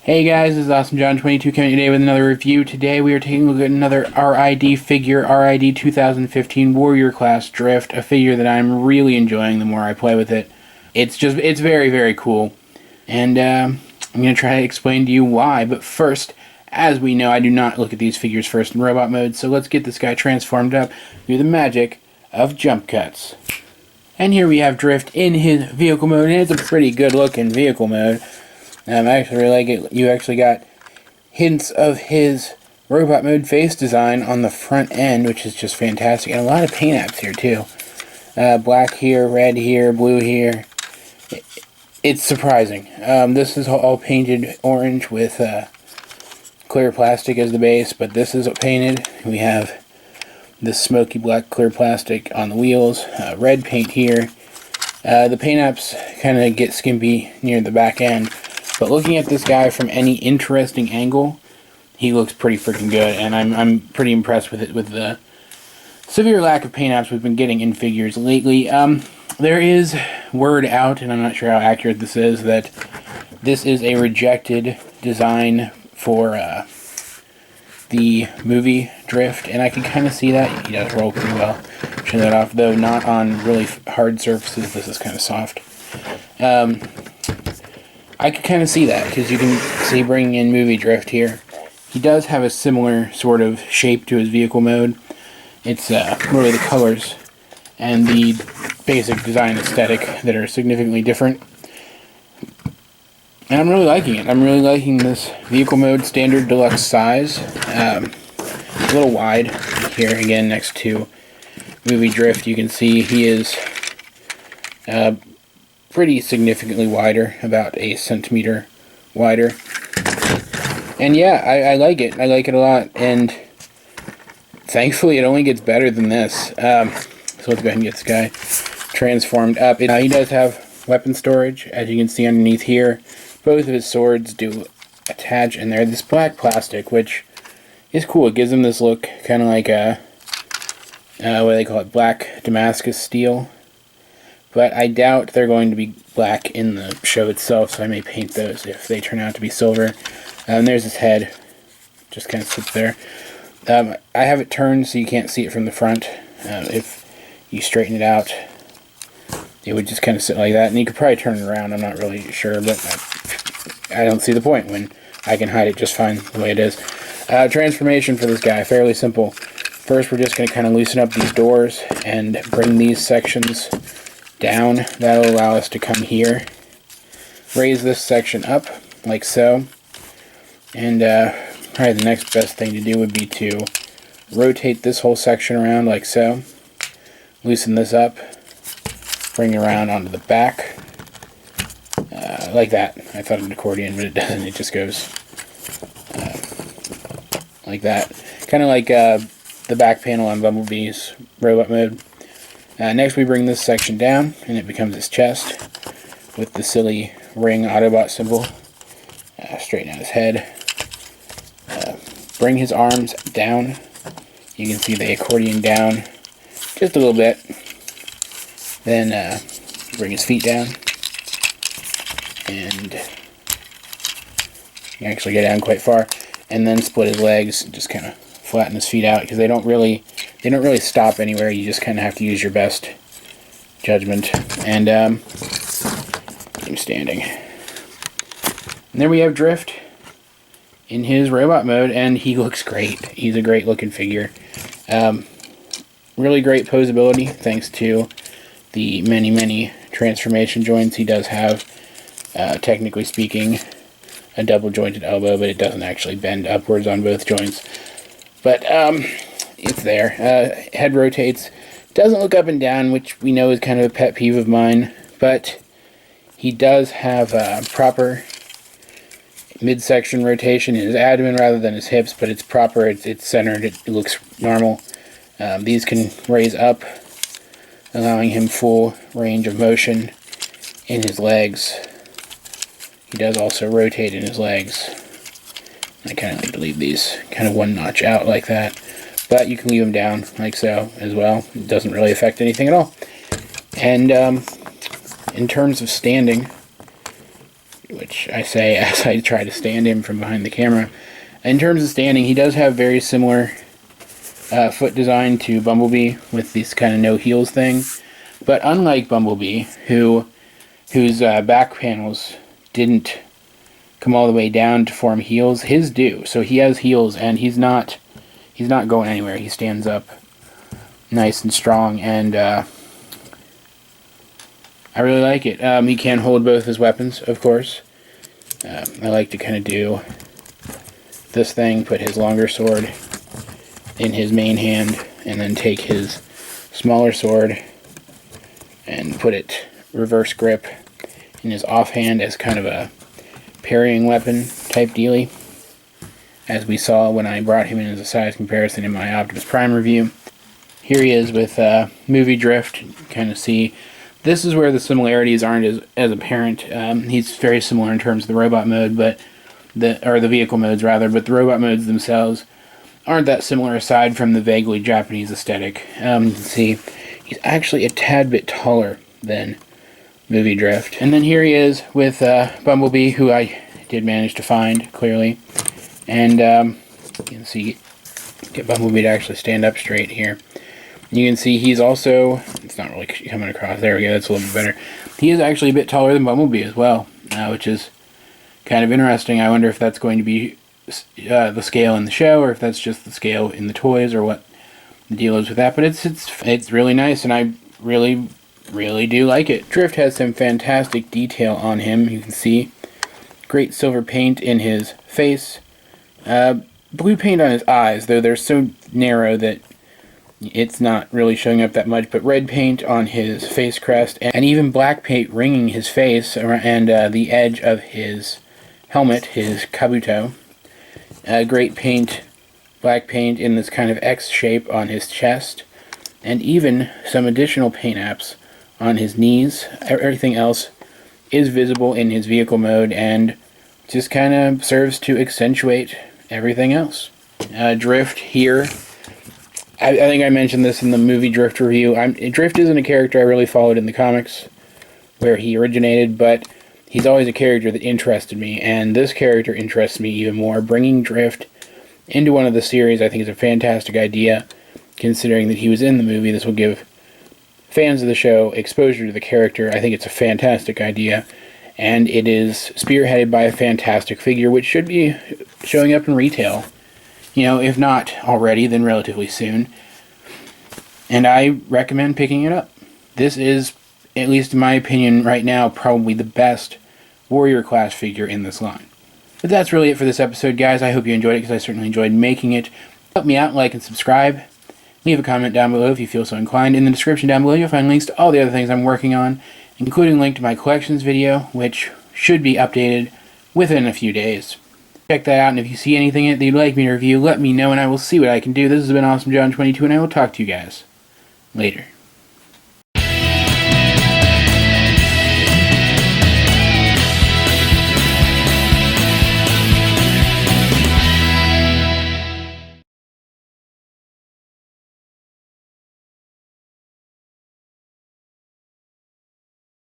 Hey guys, this is Awesome John 22 coming today with another review. Today we are taking a look at another R.I.D figure, R.I.D 2015 Warrior Class Drift, a figure that I'm really enjoying the more I play with it. It's very, very cool. And I'm going to try to explain to you why, but first, as we know, I do not look at these figures first in robot mode, so let's get this guy transformed up through the magic of jump cuts. And here we have Drift in his vehicle mode, and it's a pretty good looking vehicle mode. I actually really like it. You actually got hints of his robot mode face design on the front end, which is just fantastic. And a lot of paint apps here, too. Black here, red here, blue here. It's surprising. This is all painted orange with clear plastic as the base, but this is painted. We have this smoky black clear plastic on the wheels. Red paint here. The paint apps kind of get skimpy near the back end. But looking at this guy from any interesting angle, he looks pretty freaking good, and I'm pretty impressed with it, with the severe lack of paint apps we've been getting in figures lately. There is word out, and I'm not sure how accurate this is, that this is a rejected design for the movie Drift, and I can kind of see that. He does roll pretty well. Turn that off, though not on really hard surfaces. This is kind of soft. I could kind of see that, because you can see bringing in movie Drift here. He does have a similar sort of shape to his vehicle mode. It's really the colors and the basic design aesthetic that are significantly different. And I'm really liking it. I'm really liking this vehicle mode standard deluxe size. A little wide here, again, next to movie Drift. You can see he is pretty significantly wider, about a centimeter wider. And yeah, I like it. I like it a lot, and thankfully it only gets better than this. So let's go ahead and get this guy transformed up. He does have weapon storage, as you can see underneath here. Both of his swords do attach, and they're this black plastic, which is cool. It gives them this look kind of like a, what do they call it, black Damascus steel. But I doubt they're going to be black in the show itself, so I may paint those if they turn out to be silver. And there's his head. Just kind of sits there. I have it turned so you can't see it from the front. If you straighten it out, it would just kind of sit like that. And you could probably turn it around, I'm not really sure, but I don't see the point when I can hide it just fine the way it is. Transformation for this guy, fairly simple. First, we're just going to kind of loosen up these doors and bring these sections down. That'll allow us to come here, raise this section up like so, and probably the next best thing to do would be to rotate this whole section around like so, loosen this up, bring it around onto the back like that. I thought an accordion, but it doesn't. It just goes like that, kind of like the back panel on Bumblebee's robot mode. Next we bring this section down, and it becomes his chest with the silly ring Autobot symbol. Straighten out his head. Bring his arms down. You can see the accordion down just a little bit. Then bring his feet down. And you can actually get down quite far. And then split his legs and just kind of flatten his feet out, because they don't really stop anywhere. You just kind of have to use your best judgment. And keep him standing. And there we have Drift in his robot mode, and he looks great. He's a great looking figure. Really great posability thanks to the many transformation joints. He does have, technically speaking, a double jointed elbow, but it doesn't actually bend upwards on both joints. But it's there. Head rotates. Doesn't look up and down, which we know is kind of a pet peeve of mine, but he does have proper midsection rotation in his abdomen rather than his hips, but it's proper, it's centered, it looks normal. These can raise up, allowing him full range of motion in his legs. He does also rotate in his legs. I kind of like to leave these kind of one notch out like that, but you can leave them down like so as well. It doesn't really affect anything at all. And in terms of standing, which I say as I try to stand him from behind the camera. In terms of standing, he does have very similar foot design to Bumblebee with this kind of no heels thing. But unlike Bumblebee, whose back panels didn't come all the way down to form heels, his do. So he has heels, and he's not going anywhere. He stands up nice and strong, and I really like it. He can hold both his weapons, of course. I like to kind of do this thing, put his longer sword in his main hand, and then take his smaller sword and put it reverse grip in his offhand as kind of a parrying weapon type dealy, as we saw when I brought him in as a size comparison in my Optimus Prime review. Here he is with movie drift. You can kind of see this is where the similarities aren't as apparent. He's very similar in terms of the robot mode, but the vehicle modes rather, but the robot modes themselves aren't that similar aside from the vaguely Japanese aesthetic. You can see he's actually a tad bit taller than Movie Drift. And then here he is with Bumblebee, who I did manage to find, clearly. And you can see, get Bumblebee to actually stand up straight here. You can see he's also, it's not really coming across, there we go, that's a little bit better. He is actually a bit taller than Bumblebee as well, which is kind of interesting. I wonder if that's going to be the scale in the show, or if that's just the scale in the toys, or what the deal is with that. But it's really nice, and I really do like it. Drift has some fantastic detail on him. You can see great silver paint in his face, blue paint on his eyes, though they're so narrow that it's not really showing up that much, but red paint on his face crest, and even black paint ringing his face and the edge of his helmet, his kabuto. Great paint, black paint in this kind of X shape on his chest, and even some additional paint apps on his knees. Everything else is visible in his vehicle mode and just kind of serves to accentuate everything else. Drift here, I think I mentioned this in the movie Drift review. Drift isn't a character I really followed in the comics where he originated, but he's always a character that interested me, and this character interests me even more. Bringing Drift into one of the series I think is a fantastic idea, considering that he was in the movie. This will give fans of the show exposure to the character. I think it's a fantastic idea, and it is spearheaded by a fantastic figure, which should be showing up in retail. You know, if not already, then relatively soon. And I recommend picking it up. This is, at least in my opinion right now, probably the best Warrior class figure in this line. But that's really it for this episode, guys. I hope you enjoyed it, because I certainly enjoyed making it. Help me out, like and subscribe. Leave a comment down below if you feel so inclined. In the description down below, you'll find links to all the other things I'm working on, including a link to my collections video, which should be updated within a few days. Check that out, and if you see anything that you'd like me to review, let me know, and I will see what I can do. This has been Awesome John 22, and I will talk to you guys later.